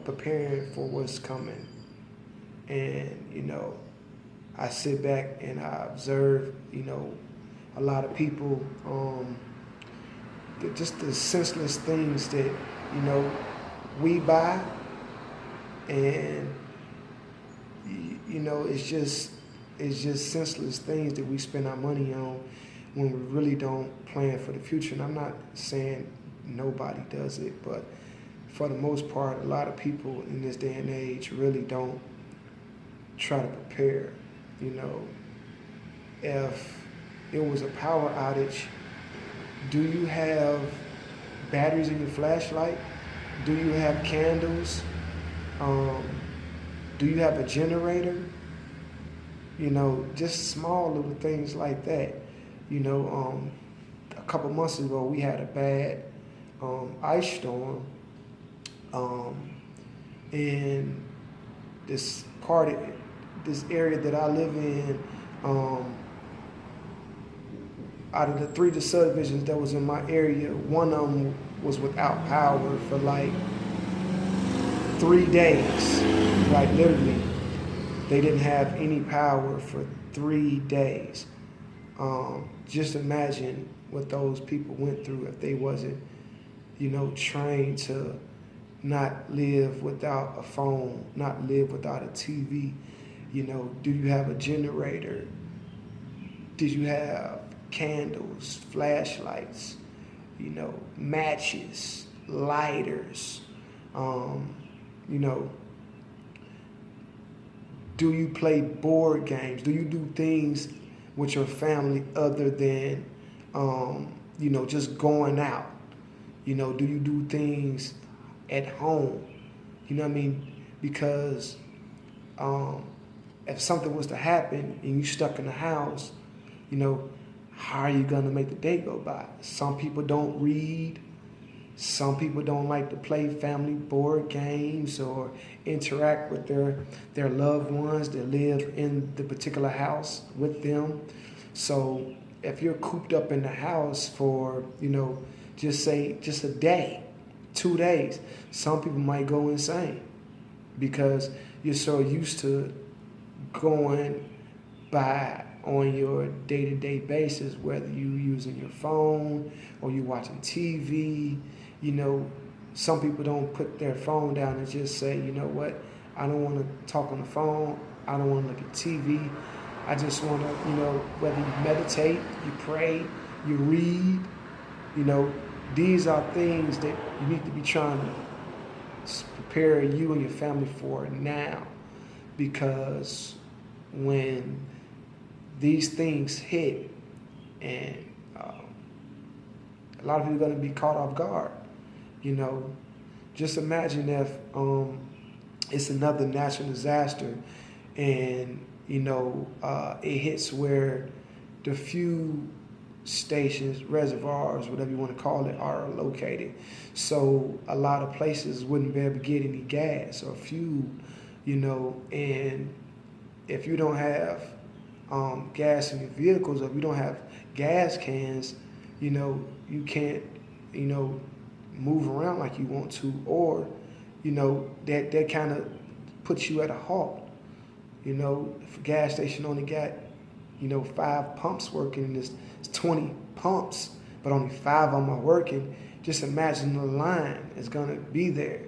preparing for what's coming. And, I sit back and I observe, a lot of people, just the senseless things that, we buy, and, it's just senseless things that we spend our money on when we really don't plan for the future. And I'm not saying nobody does it, but for the most part, a lot of people in this day and age really don't try to prepare. If it was a power outage, do you have batteries in your flashlight? Do you have candles? Do you have a generator? Just small little things like that. A couple months ago, we had a bad ice storm in this area that I live in. Out of the three subdivisions that was in my area, one of them was without power for like 3 days. Like literally, they didn't have any power for 3 days. Just imagine what those people went through if they wasn't, trained to not live without a phone, not live without a TV. Do you have a generator? Did you have candles, flashlights, matches, lighters? Do you play board games? Do you do things with your family other than, just going out? Do you do things at home? You know what I mean? Because if something was to happen and you stuck in the house, how are you going to make the day go by? Some people don't read. Some people don't like to play family board games or interact with their loved ones that live in the particular house with them. So if you're cooped up in the house for, just a day, 2 days, some people might go insane because you're so used to going by on your day-to-day basis, whether you using your phone or you watching TV. Some people don't put their phone down and just say, you know what, I don't want to talk on the phone, I don't want to look at TV, I just want to, whether you meditate, you pray, you read, these are things that you need to be trying to prepare you and your family for now, because when these things hit, and a lot of people are going to be caught off guard. Just imagine if it's another natural disaster, and it hits where the few stations, reservoirs, whatever you want to call it, are located. So a lot of places wouldn't be able to get any gas or fuel, and if you don't have gas in your vehicles, or if you don't have gas cans, you can't, move around like you want to, or, that kind of puts you at a halt. If a gas station only got, 5 pumps working, and there's 20 pumps, but only 5 of them are working, just imagine the line is going to be there.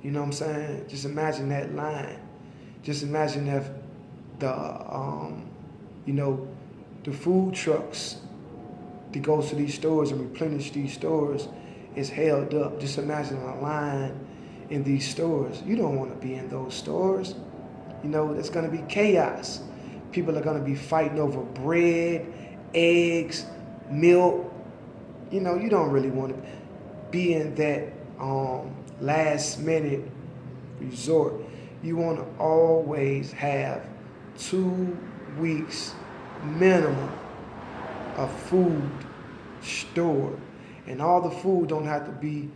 You know what I'm saying? Just imagine that line. Just imagine if the food trucks that goes to these stores and replenish these stores is held up. Just imagine a line in these stores. You don't want to be in those stores. There's going to be chaos. People are going to be fighting over bread, eggs, milk. You don't really want to be in that last minute resort. You want to always have 2 weeks minimum of food stored. And all the food don't have to be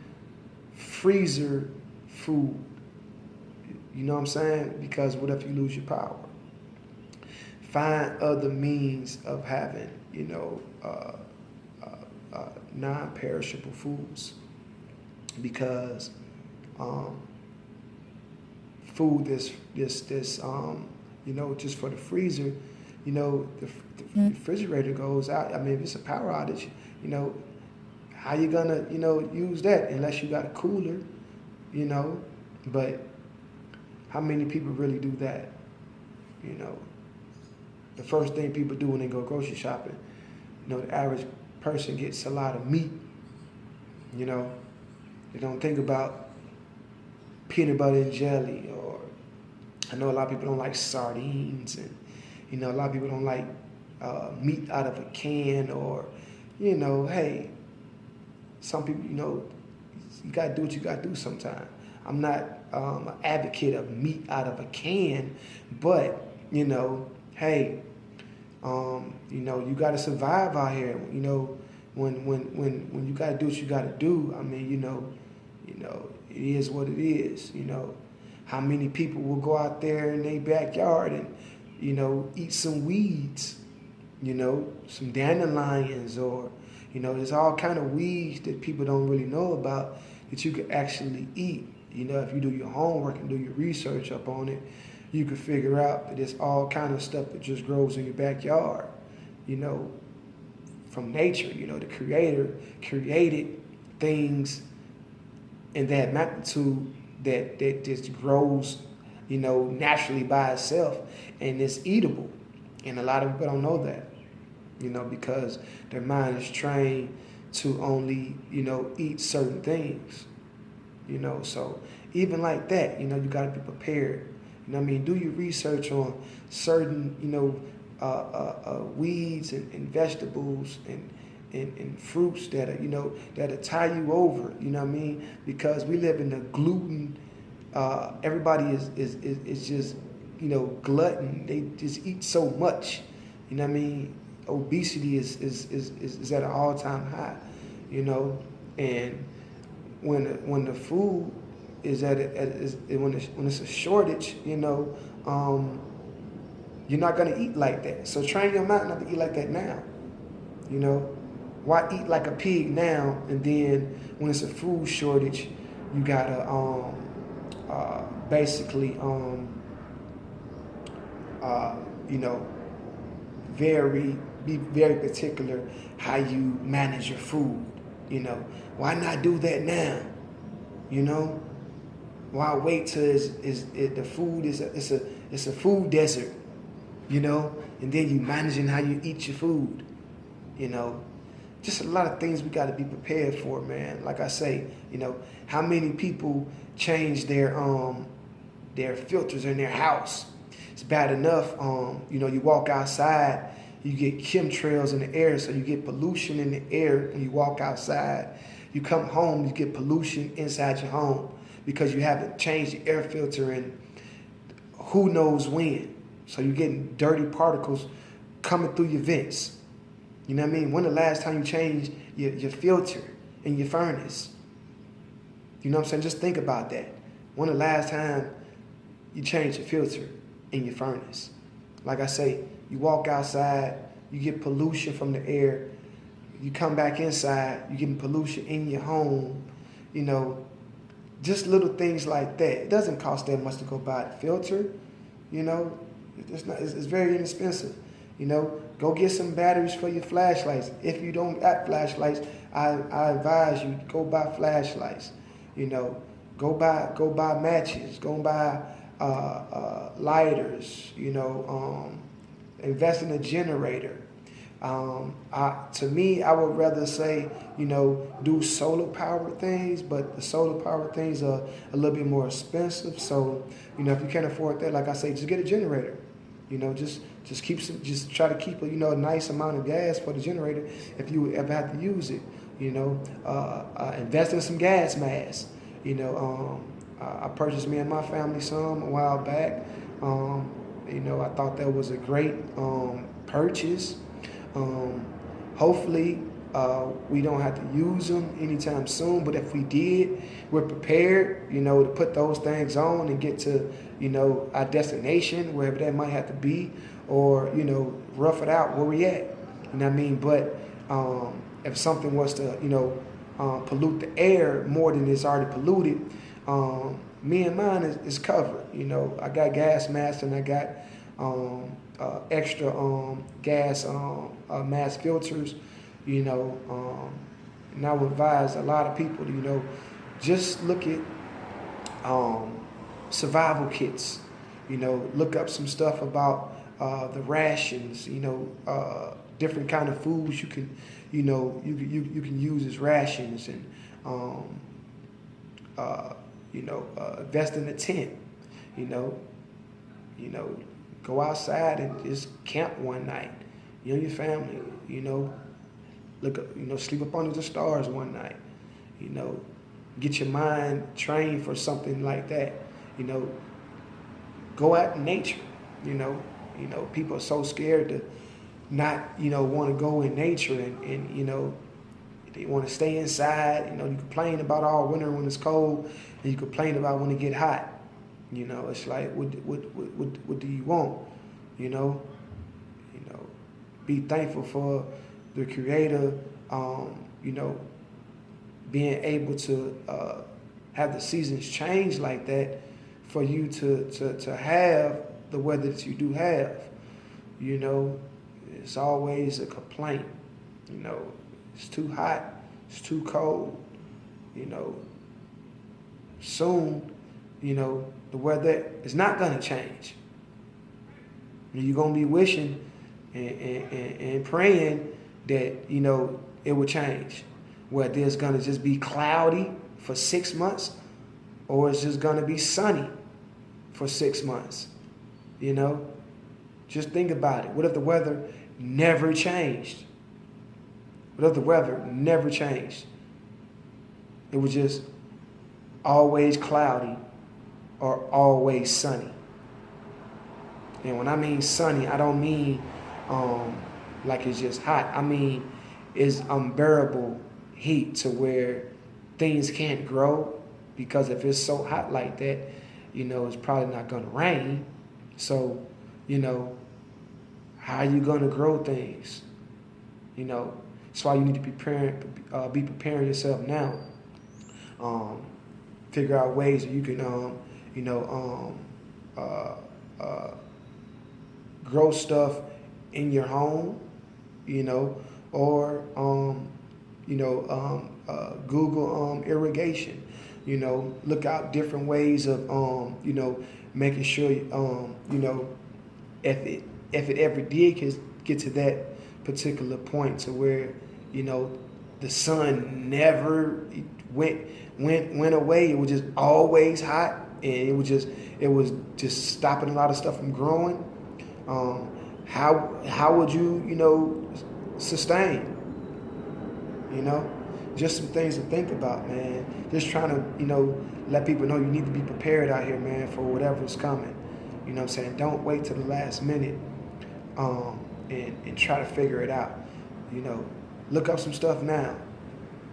freezer food. You know what I'm saying? Because what if you lose your power? Find other means of having, non-perishable foods. Because food this just for the freezer, the refrigerator goes out. I mean, if it's a power outage, how you gonna use that unless you got a cooler, but how many people really do that? The first thing people do when they go grocery shopping, the average person gets a lot of meat. They don't think about peanut butter and jelly, or I know a lot of people don't like sardines, and a lot of people don't like meat out of a can, or hey, some people you gotta do what you gotta do sometimes. I'm not an advocate of meat out of a can, but hey, you gotta survive out here. When you gotta do what you gotta do. I mean, it is what it is. How many people will go out there in their backyard and eat some weeds, some dandelions, or there's all kind of weeds that people don't really know about that you could actually eat. If you do your homework and do your research up on it, you could figure out that there's all kind of stuff that just grows in your backyard, from nature. The Creator created things in that magnitude that just grows, naturally by itself, and it's eatable. And a lot of people don't know that, because their mind is trained to only, eat certain things, So even like that, you got to be prepared. Do your research on certain, weeds and vegetables and fruits that are, that'll tie you over, because we live in a gluten, everybody is just, glutton. They just eat so much, Obesity is at an all-time high, and when the food is when it's a shortage, you're not gonna eat like that. So train your mind not to eat like that now. Why eat like a pig now, and then when it's a food shortage, you gotta basically be very particular how you manage your food. Why not do that now? Why wait till the food it's a food desert, and then you managing how you eat your food, Just a lot of things we got to be prepared for, man. Like I say, how many people change their filters in their house? It's bad enough, you walk outside, you get chemtrails in the air, so you get pollution in the air when you walk outside. You come home, you get pollution inside your home because you haven't changed the air filter in who knows when. So you're getting dirty particles coming through your vents. When the last time you changed your filter in your furnace? Just think about that. When the last time you changed your filter in your furnace? Like I say, you walk outside, you get pollution from the air. You come back inside, you're getting pollution in your home. Just little things like that. It doesn't cost that much to go buy a filter. It's very inexpensive. Go get some batteries for your flashlights. If you don't got flashlights, I advise you go buy flashlights. Go buy matches. Go buy lighters. Invest in a generator. To me, I would rather say, do solar power things, but the solar power things are a little bit more expensive. So, if you can't afford that, like I say, just get a generator. Just try to keep a nice amount of gas for the generator if you ever have to use it. Invest in some gas masks. I purchased me and my family some a while back. I thought that was a great purchase. Hopefully, we don't have to use them anytime soon, but if we did, we're prepared, to put those things on and get to, our destination, wherever that might have to be, or, rough it out where we at. But if something was to, pollute the air more than it's already polluted, me and mine is covered. I got gas masks and I got extra gas mask filters. And I would advise a lot of people to, just look at survival kits. Look up some stuff about the rations. Different kind of foods you can, you can use as rations, and invest in a tent. You know, go outside and just camp one night. You and your family. Look up, sleep up under the stars one night. Get your mind trained for something like that. Go out in nature. People are so scared to not, want to go in nature, and they want to stay inside. You complain about all winter when it's cold, and you complain about when it get hot. It's like, what do you want? Be thankful for the Creator, being able to have the seasons change like that for you to have the weather that you do have. It's always a complaint. It's too hot, it's too cold. Soon, the weather is not going to change. You're going to be wishing and praying that, it will change. Whether it's going to just be cloudy for 6 months, or it's just going to be sunny for 6 months. Just think about it. What if the weather never changed? What if the weather never changed? It was just always cloudy or always sunny. And when I mean sunny, I don't mean like it's just hot. I mean it's unbearable heat to where things can't grow, because if it's so hot like that, it's probably not going to rain. So, how are you going to grow things? That's why you need to be preparing yourself now. Figure out ways that you can, grow stuff in your home, or Google irrigation. Look out different ways of making sure if it ever did get to that particular point to where the sun never went away, it was just always hot, and it was just stopping a lot of stuff from growing. How would you sustain? Just some things to think about, man. Just trying to let people know you need to be prepared out here, man, for whatever's coming. What I'm saying? Don't wait till the last minute and try to figure it out. Look up some stuff now.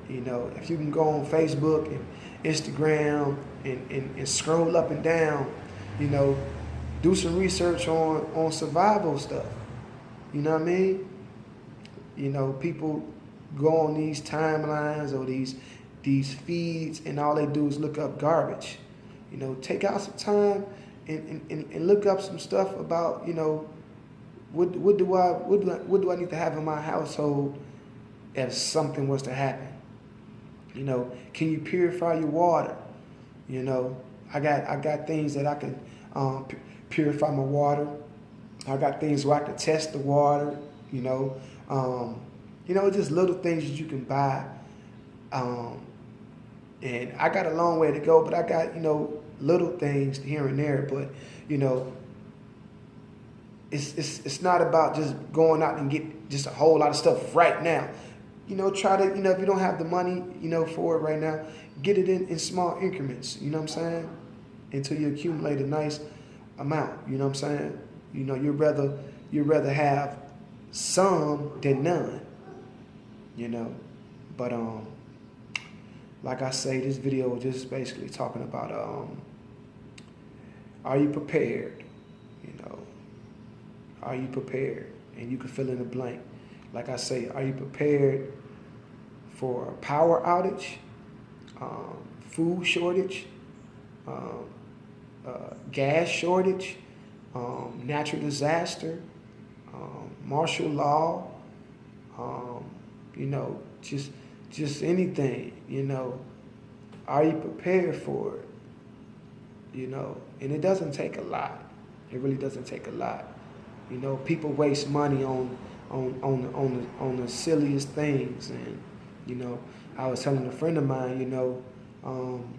If you can go on Facebook and Instagram and scroll up and down, do some research on survival stuff. You know what I mean? People go on these timelines or these feeds, and all they do is look up garbage. Take out some time and look up some stuff about, what do I need to have in my household if something was to happen? Can you purify your water? I got things that I can purify my water. I got things where I can test the water. Just little things that you can buy. And I got a long way to go, but I got, little things here and there. But, it's not about just going out and get just a whole lot of stuff right now. Try to, if you don't have the money, for it right now, get it in small increments, what I'm saying? Until you accumulate a nice amount, what I'm saying? You'd rather have some than none, But, like I say, this video is just basically talking about, are you prepared? Are you prepared? And you can fill in the blank. Like I say, are you prepared for a power outage, food shortage, um, gas shortage, natural disaster, martial law, um, you know, just anything, you know. Are you prepared for it? You know, and it doesn't take a lot. It really doesn't take a lot. You know, people waste money on the silliest things, and you know, I was telling a friend of mine, you know, um,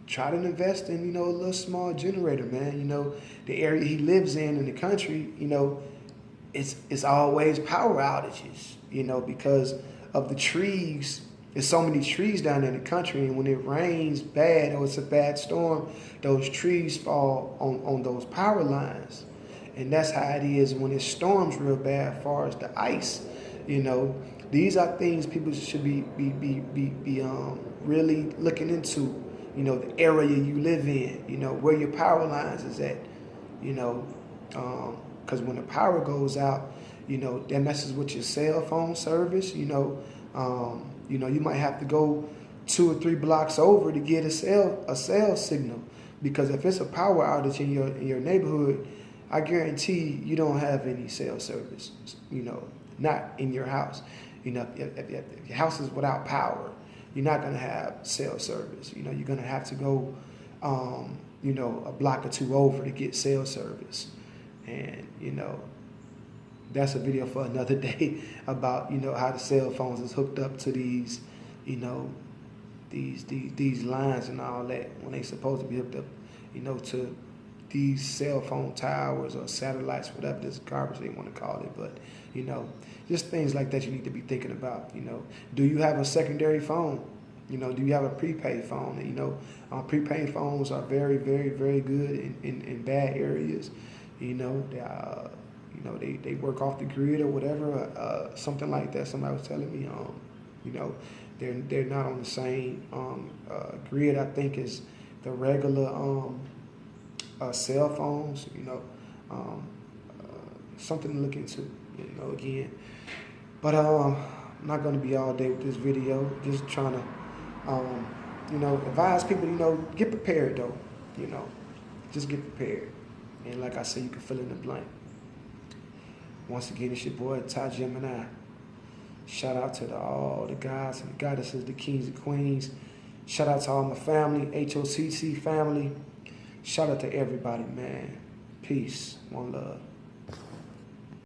try to invest in, you know, a little small generator, man. You know, the area he lives in the country, you know, it's always power outages, you know, because of the trees. There's so many trees down in the country, and when it rains bad or it's a bad storm, those trees fall on those power lines. And that's how it is when it storms real bad as far as the ice. You know, these are things people should be really looking into. You know, the area you live in, you know, where your power lines is at, you know, because when the power goes out, you know, that messes with your cell phone service. You know, you might have to go 2 or 3 blocks over to get a cell signal, because if it's a power outage in your neighborhood, I guarantee you don't have any cell service. You know, not in your house. You know, if your house is without power, you're not gonna have cell service. You know, you're gonna have to go, you know, a block or 2 over to get cell service, and you know, that's a video for another day about, you know, how the cell phones is hooked up to these, you know, these lines and all that, when they supposed to be hooked up, you know, to these cell phone towers or satellites, whatever this garbage they want to call it. But you know, just things like that you need to be thinking about. You know, do you have a secondary phone? You know, do you have a prepaid phone? You know, prepaid phones are very, very, very good in bad areas. You know, they work off the grid or whatever, something like that. Somebody was telling me, you know, they're not on the same grid, I think, as the regular cell phones. You know, something to look into. You know, again, but I'm not going to be all day with this video. Just trying to, you know, advise people. You know, get prepared though. You know, just get prepared. And like I said, you can fill in the blank. Once again, it's your boy, Ty Gemini. Shout out to all the guys and the goddesses, the kings and queens. Shout out to all my family, HOCC family. Shout out to everybody, man. Peace. One love.